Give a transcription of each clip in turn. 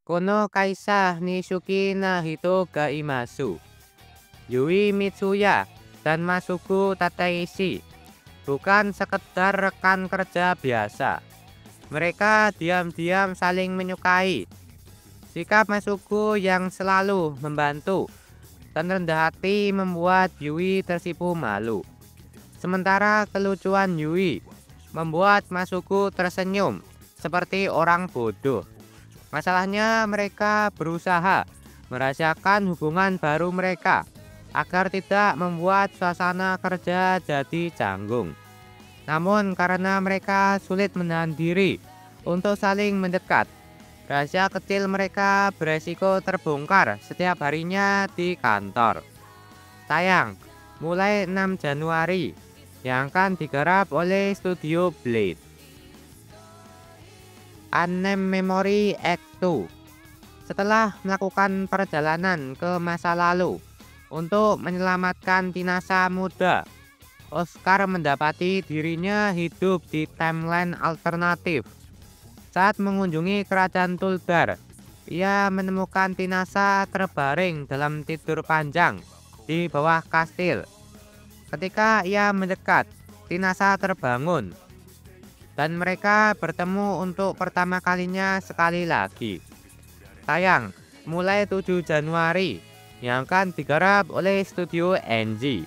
Kono Kaisa Nishuki Nahito Gaimasu, Yui Mitsuya, dan Masuku Tateishi bukan sekedar rekan kerja biasa. Mereka diam-diam saling menyukai. Sikap Masuku yang selalu membantu dan rendah hati membuat Yui tersipu malu. Sementara kelucuan Yui membuat Masuku tersenyum seperti orang bodoh. Masalahnya mereka berusaha merahasiakan hubungan baru mereka agar tidak membuat suasana kerja jadi canggung. Namun karena mereka sulit menahan diri untuk saling mendekat, rahasia kecil mereka beresiko terbongkar setiap harinya di kantor. Tayang mulai 6 Januari yang akan digarap oleh Studio Blade. Annem Memory Act 2. Setelah melakukan perjalanan ke masa lalu untuk menyelamatkan Tinasa muda, Oscar mendapati dirinya hidup di timeline alternatif. Saat mengunjungi kerajaan Tuldar, ia menemukan Tinasa terbaring dalam tidur panjang di bawah kastil. Ketika ia mendekat, Tinasa terbangun dan mereka bertemu untuk pertama kalinya sekali lagi. Tayang mulai 7 Januari yang akan digarap oleh Studio NG.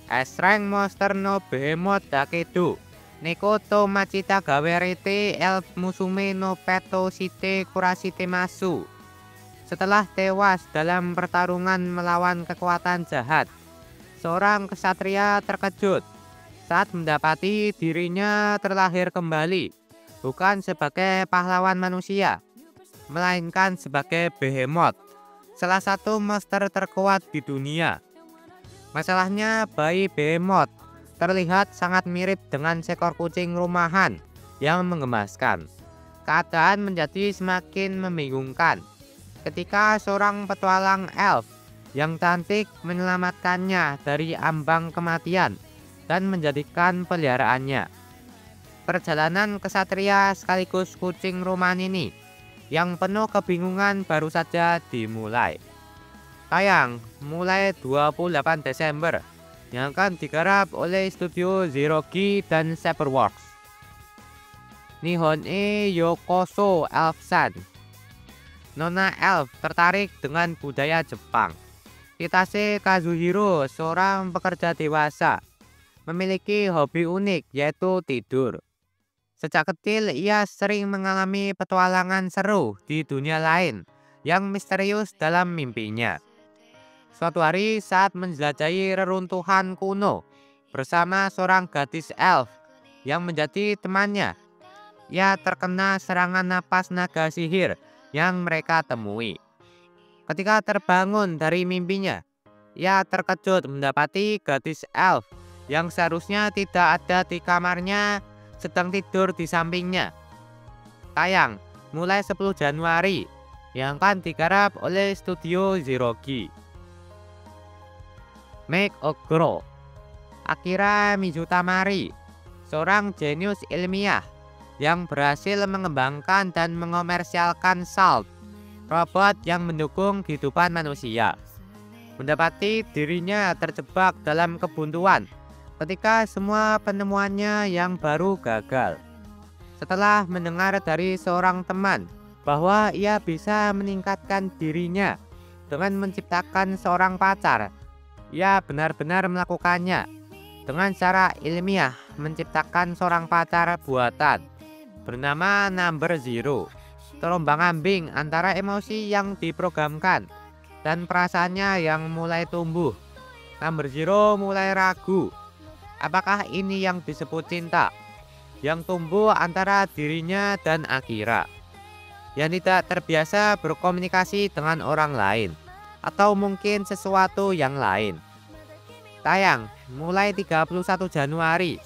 S-Rank Monster no Behemoth Dakedo Nekoto Machita Gawerete El Musume no Peto Shite Kurashite Masu. Setelah tewas dalam pertarungan melawan kekuatan jahat, seorang kesatria terkejut saat mendapati dirinya terlahir kembali, bukan sebagai pahlawan manusia, melainkan sebagai Behemoth, salah satu monster terkuat di dunia. Masalahnya bayi Behemoth terlihat sangat mirip dengan seekor kucing rumahan yang menggemaskan. Keadaan menjadi semakin membingungkan ketika seorang petualang elf yang cantik menyelamatkannya dari ambang kematian dan menjadikan peliharaannya. Perjalanan kesatria sekaligus kucing rumahan ini yang penuh kebingungan baru saja dimulai. Tayang mulai 28 Desember yang akan digarap oleh Studio Zerogi dan Saberworks. Nihon Yokoso Elf-san. Nona Elf tertarik dengan budaya Jepang. Kitase Kazuhiro, seorang pekerja dewasa, memiliki hobi unik yaitu tidur. Sejak kecil ia sering mengalami petualangan seru di dunia lain yang misterius dalam mimpinya. Suatu hari saat menjelajahi reruntuhan kuno bersama seorang gadis elf yang menjadi temannya, ia terkena serangan napas naga sihir yang mereka temui. Ketika terbangun dari mimpinya, ia terkejut mendapati gadis elf yang seharusnya tidak ada di kamarnya sedang tidur di sampingnya. Tayang mulai 10 Januari yang akan digarap oleh Studio Zerogi. Make a Grow. Akira Mizutamari, seorang jenius ilmiah yang berhasil mengembangkan dan mengomersialkan Salt, robot yang mendukung kehidupan manusia, mendapati dirinya terjebak dalam kebuntuan ketika semua penemuannya yang baru gagal. Setelah mendengar dari seorang teman bahwa ia bisa meningkatkan dirinya dengan menciptakan seorang pacar, ia benar-benar melakukannya dengan cara ilmiah, menciptakan seorang pacar buatan bernama Number Zero. Terombang-ambing antara emosi yang diprogramkan dan perasaannya yang mulai tumbuh. Number Zero mulai ragu, apakah ini yang disebut cinta, yang tumbuh antara dirinya dan Akira, yang tidak terbiasa berkomunikasi dengan orang lain, atau mungkin sesuatu yang lain. Tayang mulai 31 Januari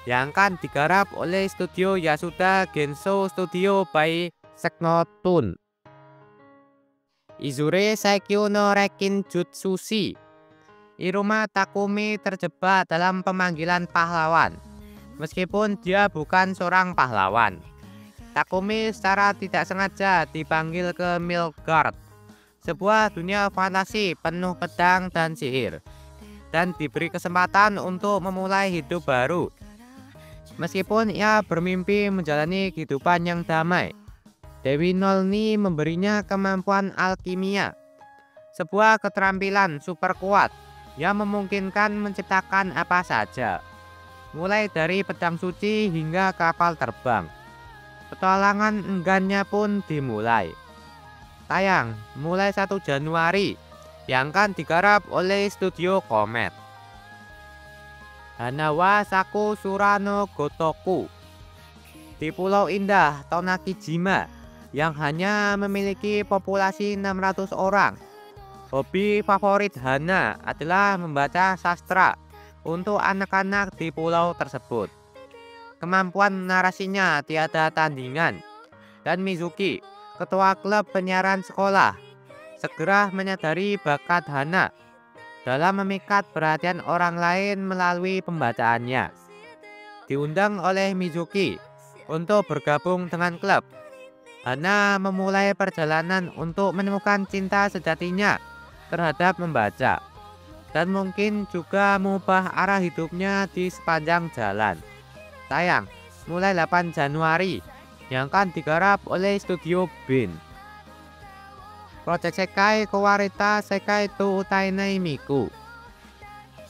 yang akan digarap oleh Studio Yasuda Genso Studio by Seknotun. Izure Saikyo no Rekin Jutsushi. Iruma Takumi terjebak dalam pemanggilan pahlawan, meskipun dia bukan seorang pahlawan. Takumi secara tidak sengaja dipanggil ke Midgard, sebuah dunia fantasi penuh pedang dan sihir, dan diberi kesempatan untuk memulai hidup baru. Meskipun ia bermimpi menjalani kehidupan yang damai, Dewi Nolni memberinya kemampuan alkimia, sebuah keterampilan super kuat yang memungkinkan menciptakan apa saja, mulai dari pedang suci hingga kapal terbang. Petualangan enggannya pun dimulai. Tayang mulai 1 Januari, yang akan digarap oleh Studio Comet. Hanawa Saku Surano Gotoku. Di Pulau Indah Tonakijima yang hanya memiliki populasi 600 orang, hobi favorit Hana adalah membaca sastra untuk anak-anak di pulau tersebut. Kemampuan narasinya tiada tandingan, dan Mizuki, ketua klub penyiaran sekolah, segera menyadari bakat Hana dalam memikat perhatian orang lain melalui pembacaannya. Diundang oleh Mizuki untuk bergabung dengan klub, Hana memulai perjalanan untuk menemukan cinta sejatinya terhadap membaca, dan mungkin juga mengubah arah hidupnya di sepanjang jalan. Tayang mulai 8 Januari, yang akan digarap oleh Studio Bin. Project Sekai Kawarita Sekai to Utainai Miku.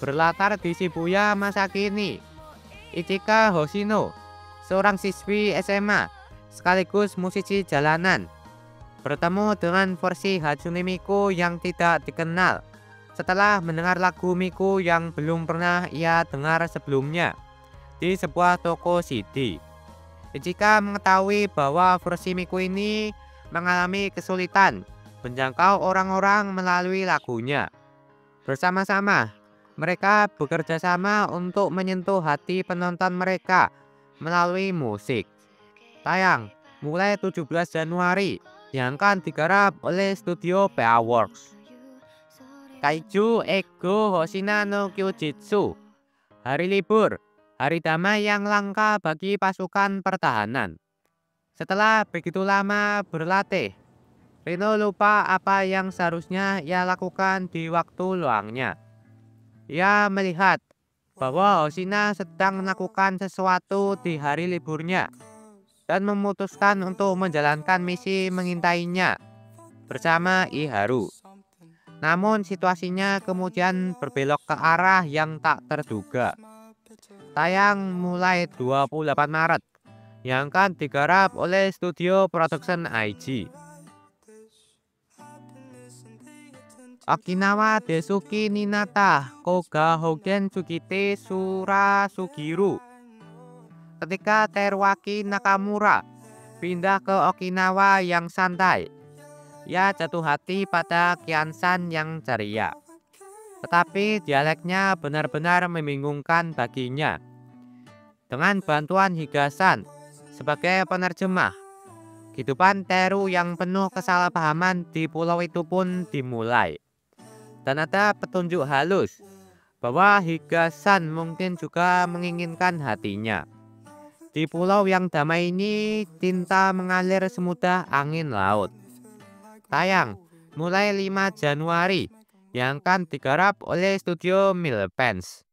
Berlatar di Shibuya masa kini, Ichika Hoshino, seorang siswi SMA sekaligus musisi jalanan, bertemu dengan versi Hatsune Miku yang tidak dikenal setelah mendengar lagu Miku yang belum pernah ia dengar sebelumnya di sebuah toko CD. Ichika mengetahui bahwa versi Miku ini mengalami kesulitan menjangkau orang-orang melalui lagunya. Bersama-sama, mereka bekerja sama untuk menyentuh hati penonton mereka melalui musik. Tayang mulai 17 Januari, yang akan digarap oleh Studio PA Works. Kaiju Ego Hoshina no Kyujitsu. Hari libur, hari damai yang langka bagi pasukan pertahanan. Setelah begitu lama berlatih, Rino lupa apa yang seharusnya ia lakukan di waktu luangnya. Ia melihat bahwa Hoshina sedang melakukan sesuatu di hari liburnya, dan memutuskan untuk menjalankan misi mengintainya bersama Iharu. Namun situasinya kemudian berbelok ke arah yang tak terduga. Tayang mulai 28 Maret, yang akan digarap oleh Studio Production IG. Okinawa Desuki Ninata Koga Hogen Tsukite Sura Sugiru. Ketika Teruaki Nakamura pindah ke Okinawa yang santai, ia jatuh hati pada Kiansan yang ceria. Tetapi dialeknya benar-benar membingungkan baginya. Dengan bantuan Higasan sebagai penerjemah, kehidupan Teru yang penuh kesalahpahaman di pulau itu pun dimulai. Dan ada petunjuk halus bahwa Higasan mungkin juga menginginkan hatinya. Di pulau yang damai ini, tinta mengalir semudah angin laut. Tayang mulai 5 Januari, yang akan digarap oleh Studio Millepens.